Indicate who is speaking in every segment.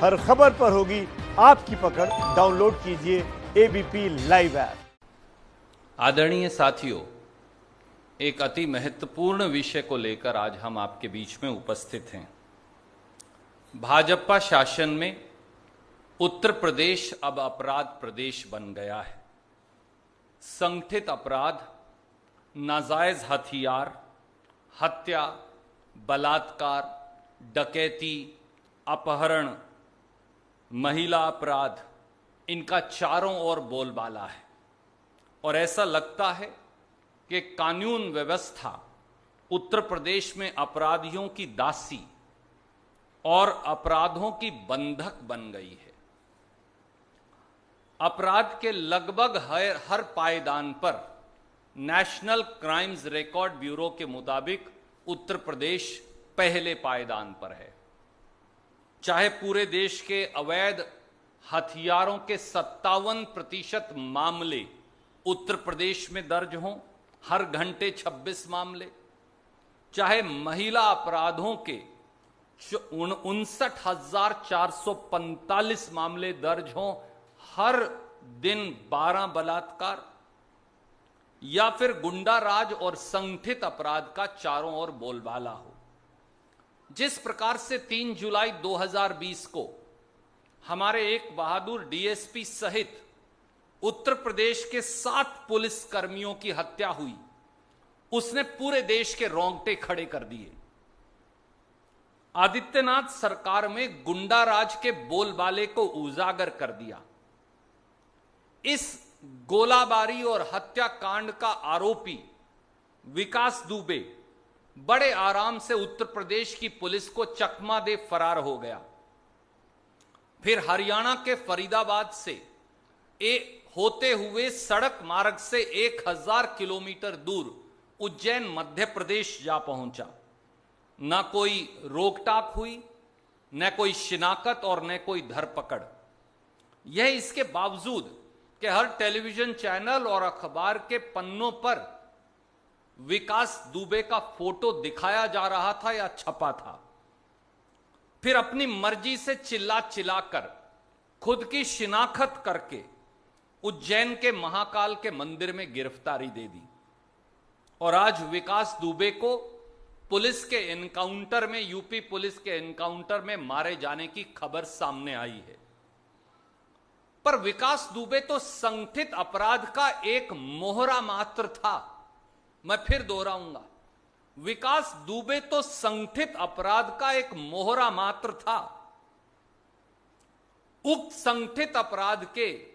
Speaker 1: हर खबर पर होगी आपकी पकड़। डाउनलोड कीजिए एबीपी लाइव ऐप।
Speaker 2: आदरणीय साथियों, एक अति महत्वपूर्ण विषय को लेकर आज हम आपके बीच में उपस्थित हैं। भाजपा शासन में उत्तर प्रदेश अब अपराध प्रदेश बन गया है। संगठित अपराध, नाजायज हथियार, हत्या, बलात्कार, डकैती, अपहरण, महिला अपराध, इनका चारों ओर बोलबाला है और ऐसा लगता है कि कानून व्यवस्था उत्तर प्रदेश में अपराधियों की दासी और अपराधों की बंधक बन गई है। अपराध के लगभग हर पायदान पर नेशनल क्राइम्स रिकॉर्ड ब्यूरो के मुताबिक उत्तर प्रदेश पहले पायदान पर है। चाहे पूरे देश के अवैध हथियारों के 57% मामले उत्तर प्रदेश में दर्ज हों, हर घंटे 26 मामले, चाहे महिला अपराधों के 59,445 मामले दर्ज हों, हर दिन 12 बलात्कार, या फिर गुंडा राज और संगठित अपराध का चारों ओर बोलबाला हो। जिस प्रकार से 3 जुलाई 2020 को हमारे एक बहादुर डीएसपी सहित उत्तर प्रदेश के 7 पुलिस कर्मियों की हत्या हुई, उसने पूरे देश के रोंगटे खड़े कर दिए। आदित्यनाथ सरकार में गुंडा राज के बोलबाले को उजागर कर दिया। इस गोलाबारी और हत्याकांड का आरोपी विकास दुबे बड़े आराम से उत्तर प्रदेश की पुलिस को चकमा दे फरार हो गया। फिर हरियाणा के फरीदाबाद से होते हुए सड़क मार्ग से 1000 किलोमीटर दूर उज्जैन मध्य प्रदेश जा पहुंचा। न कोई रोकटाक हुई, न कोई शिनाख्त और न कोई धरपकड़। यह इसके बावजूद कि हर टेलीविजन चैनल और अखबार के पन्नों पर विकास दुबे का फोटो दिखाया जा रहा था या छपा था। फिर अपनी मर्जी से चिल्ला चिल्लाकर खुद की शिनाख्त करके उज्जैन के महाकाल के मंदिर में गिरफ्तारी दे दी और आज विकास दुबे को पुलिस के एनकाउंटर में, यूपी पुलिस के एनकाउंटर में मारे जाने की खबर सामने आई है। पर विकास दुबे तो संगठित अपराध का एक मोहरा मात्र था। मैं फिर दोहराऊंगा, विकास दुबे तो संगठित अपराध का एक मोहरा मात्र था। उक्त संगठित अपराध के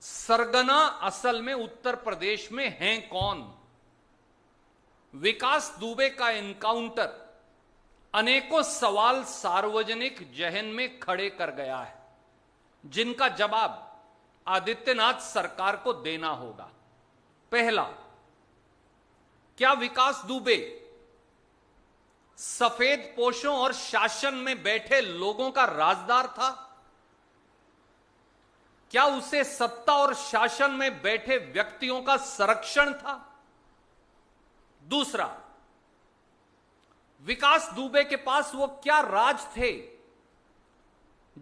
Speaker 2: सरगना असल में उत्तर प्रदेश में हैं कौन? विकास दुबे का एनकाउंटर अनेकों सवाल सार्वजनिक जहन में खड़े कर गया है, जिनका जवाब आदित्यनाथ सरकार को देना होगा। पहला, क्या विकास दुबे सफेद पोशों और शासन में बैठे लोगों का राजदार था? क्या उसे सत्ता और शासन में बैठे व्यक्तियों का संरक्षण था? दूसरा, विकास दुबे के पास वो क्या राज थे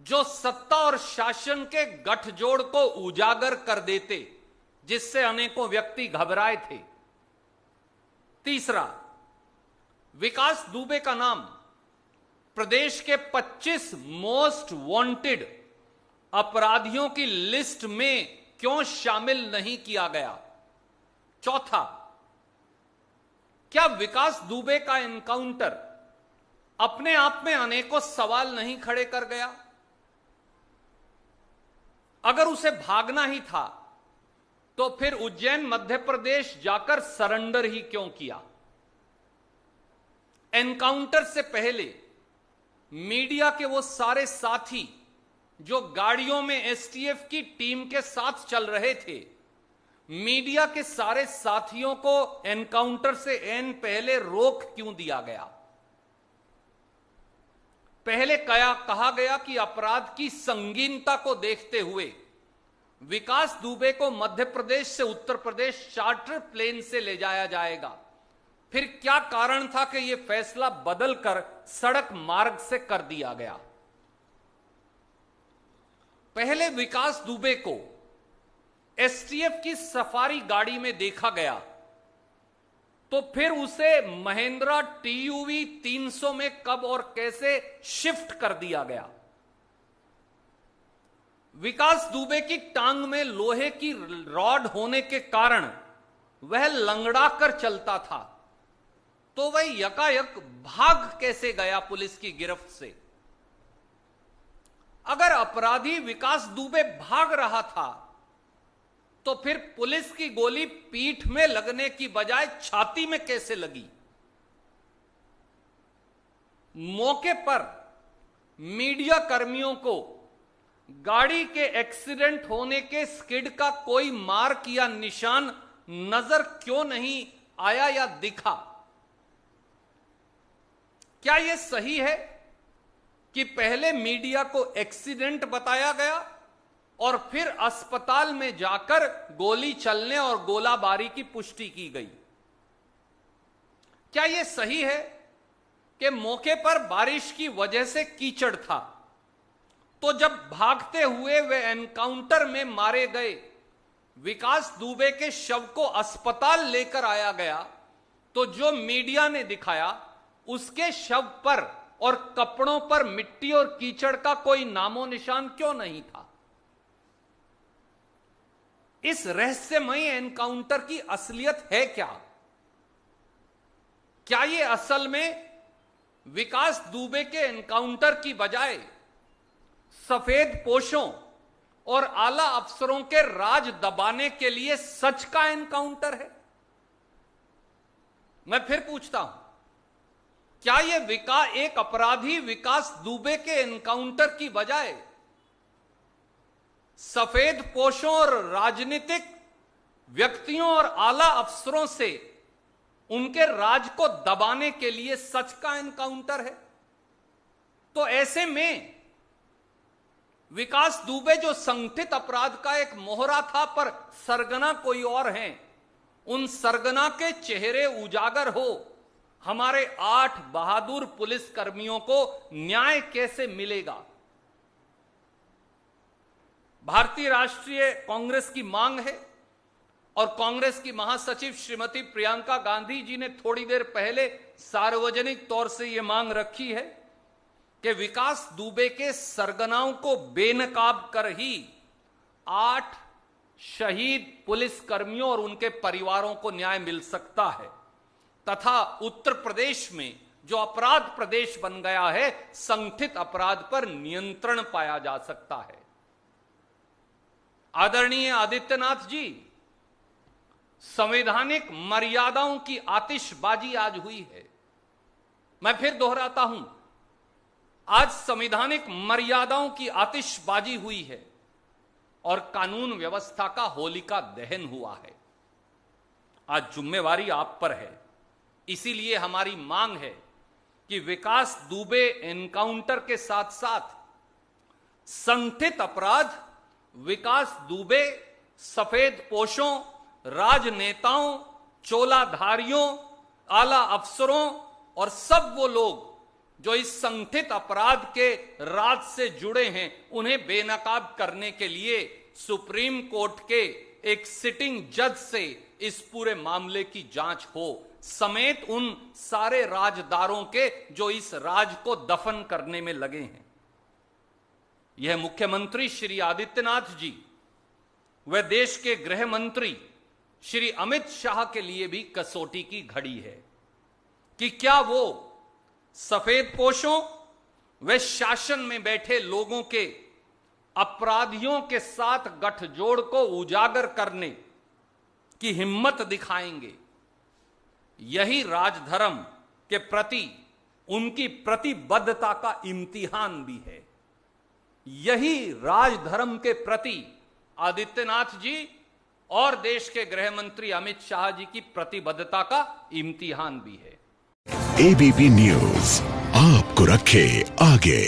Speaker 2: जो सत्ता और शासन के गठजोड़ को उजागर कर देते, जिससे अनेकों व्यक्ति घबराए थे? तीसरा, विकास दुबे का नाम प्रदेश के 25 मोस्ट वांटेड अपराधियों की लिस्ट में क्यों शामिल नहीं किया गया? चौथा, क्या विकास दुबे का एनकाउंटर अपने आप में अनेकों सवाल नहीं खड़े कर गया? अगर उसे भागना ही था तो फिर उज्जैन मध्य प्रदेश जाकर सरेंडर ही क्यों किया? एनकाउंटर से पहले मीडिया के वो सारे साथी जो गाड़ियों में एसटीएफ की टीम के साथ चल रहे थे, मीडिया के सारे साथियों को एनकाउंटर से एन पहले रोक क्यों दिया गया? पहले कहा गया कि अपराध की संगीनता को देखते हुए विकास दुबे को मध्य प्रदेश से उत्तर प्रदेश चार्टर प्लेन से ले जाया जाएगा। फिर क्या कारण था कि यह फैसला बदलकर सड़क मार्ग से कर दिया गया? पहले विकास दुबे को एसटीएफ की सफारी गाड़ी में देखा गया, तो फिर उसे महिंद्रा टीयूवी 300 में कब और कैसे शिफ्ट कर दिया गया? विकास दुबे की टांग में लोहे की रॉड होने के कारण वह लंगड़ा कर चलता था, तो वह यकायक भाग कैसे गया पुलिस की गिरफ्त से? अगर अपराधी विकास दुबे भाग रहा था, तो फिर पुलिस की गोली पीठ में लगने की बजाय छाती में कैसे लगी? मौके पर मीडिया कर्मियों को गाड़ी के एक्सीडेंट होने के स्किड का कोई मार्क या निशान नजर क्यों नहीं आया या दिखा? क्या यह सही है कि पहले मीडिया को एक्सीडेंट बताया गया और फिर अस्पताल में जाकर गोली चलने और गोलाबारी की पुष्टि की गई? क्या यह सही है कि मौके पर बारिश की वजह से कीचड़ था, तो जब भागते हुए वे एनकाउंटर में मारे गए विकास दुबे के शव को अस्पताल लेकर आया गया, तो जो मीडिया ने दिखाया उसके शव पर और कपड़ों पर मिट्टी और कीचड़ का कोई नामो निशान क्यों नहीं था? इस रहस्यमयी एनकाउंटर की असलियत है क्या? क्या यह असल में विकास दुबे के एनकाउंटर की बजाय सफेद पोशों और आला अफसरों के राज दबाने के लिए सच का एनकाउंटर है? मैं फिर पूछता हूं, क्या यह एक अपराधी विकास दुबे के एनकाउंटर की बजाय सफेद पोशों और राजनीतिक व्यक्तियों और आला अफसरों से उनके राज को दबाने के लिए सच का एनकाउंटर है? तो ऐसे में विकास दुबे जो संगठित अपराध का एक मोहरा था पर सरगना कोई और है, उन सरगना के चेहरे उजागर हो हमारे 8 बहादुर पुलिस कर्मियों को न्याय कैसे मिलेगा? भारतीय राष्ट्रीय कांग्रेस की मांग है और कांग्रेस की महासचिव श्रीमती प्रियंका गांधी जी ने थोड़ी देर पहले सार्वजनिक तौर से यह मांग रखी है कि विकास दुबे के सरगनाओं को बेनकाब कर ही 8 शहीद पुलिस कर्मियों और उनके परिवारों को न्याय मिल सकता है, तथा उत्तर प्रदेश में जो अपराध प्रदेश बन गया है, संगठित अपराध पर नियंत्रण पाया जा सकता है। आदरणीय आदित्यनाथ जी, संवैधानिक मर्यादाओं की आतिशबाजी आज हुई है। मैं फिर दोहराता हूं, आज संवैधानिक मर्यादाओं की आतिशबाजी हुई है और कानून व्यवस्था का होलिका दहन हुआ है। आज जिम्मेवारी आप पर है, इसीलिए हमारी मांग है कि विकास दुबे एनकाउंटर के साथ साथ संगठित अपराध विकास दुबे, सफेद पोशों, राजनेताओं, चोलाधारियों, आला अफसरों और सब वो लोग जो इस संगठित अपराध के राज से जुड़े हैं, उन्हें बेनकाब करने के लिए सुप्रीम कोर्ट के एक सिटिंग जज से इस पूरे मामले की जांच हो, समेत उन सारे राजदारों के जो इस राज को दफन करने में लगे हैं। यह मुख्यमंत्री श्री आदित्यनाथ जी व देश के गृह मंत्री श्री अमित शाह के लिए भी कसौटी की घड़ी है कि क्या वो सफेद पोशों व शासन में बैठे लोगों के अपराधियों के साथ गठजोड़ को उजागर करने की हिम्मत दिखाएंगे। यही राजधर्म के प्रति उनकी प्रतिबद्धता का इम्तिहान भी है। यही राजधर्म के प्रति आदित्यनाथ जी और देश के गृह मंत्री अमित शाह जी की प्रतिबद्धता का इम्तिहान भी है।
Speaker 3: एबीपी न्यूज आपको रखे आगे।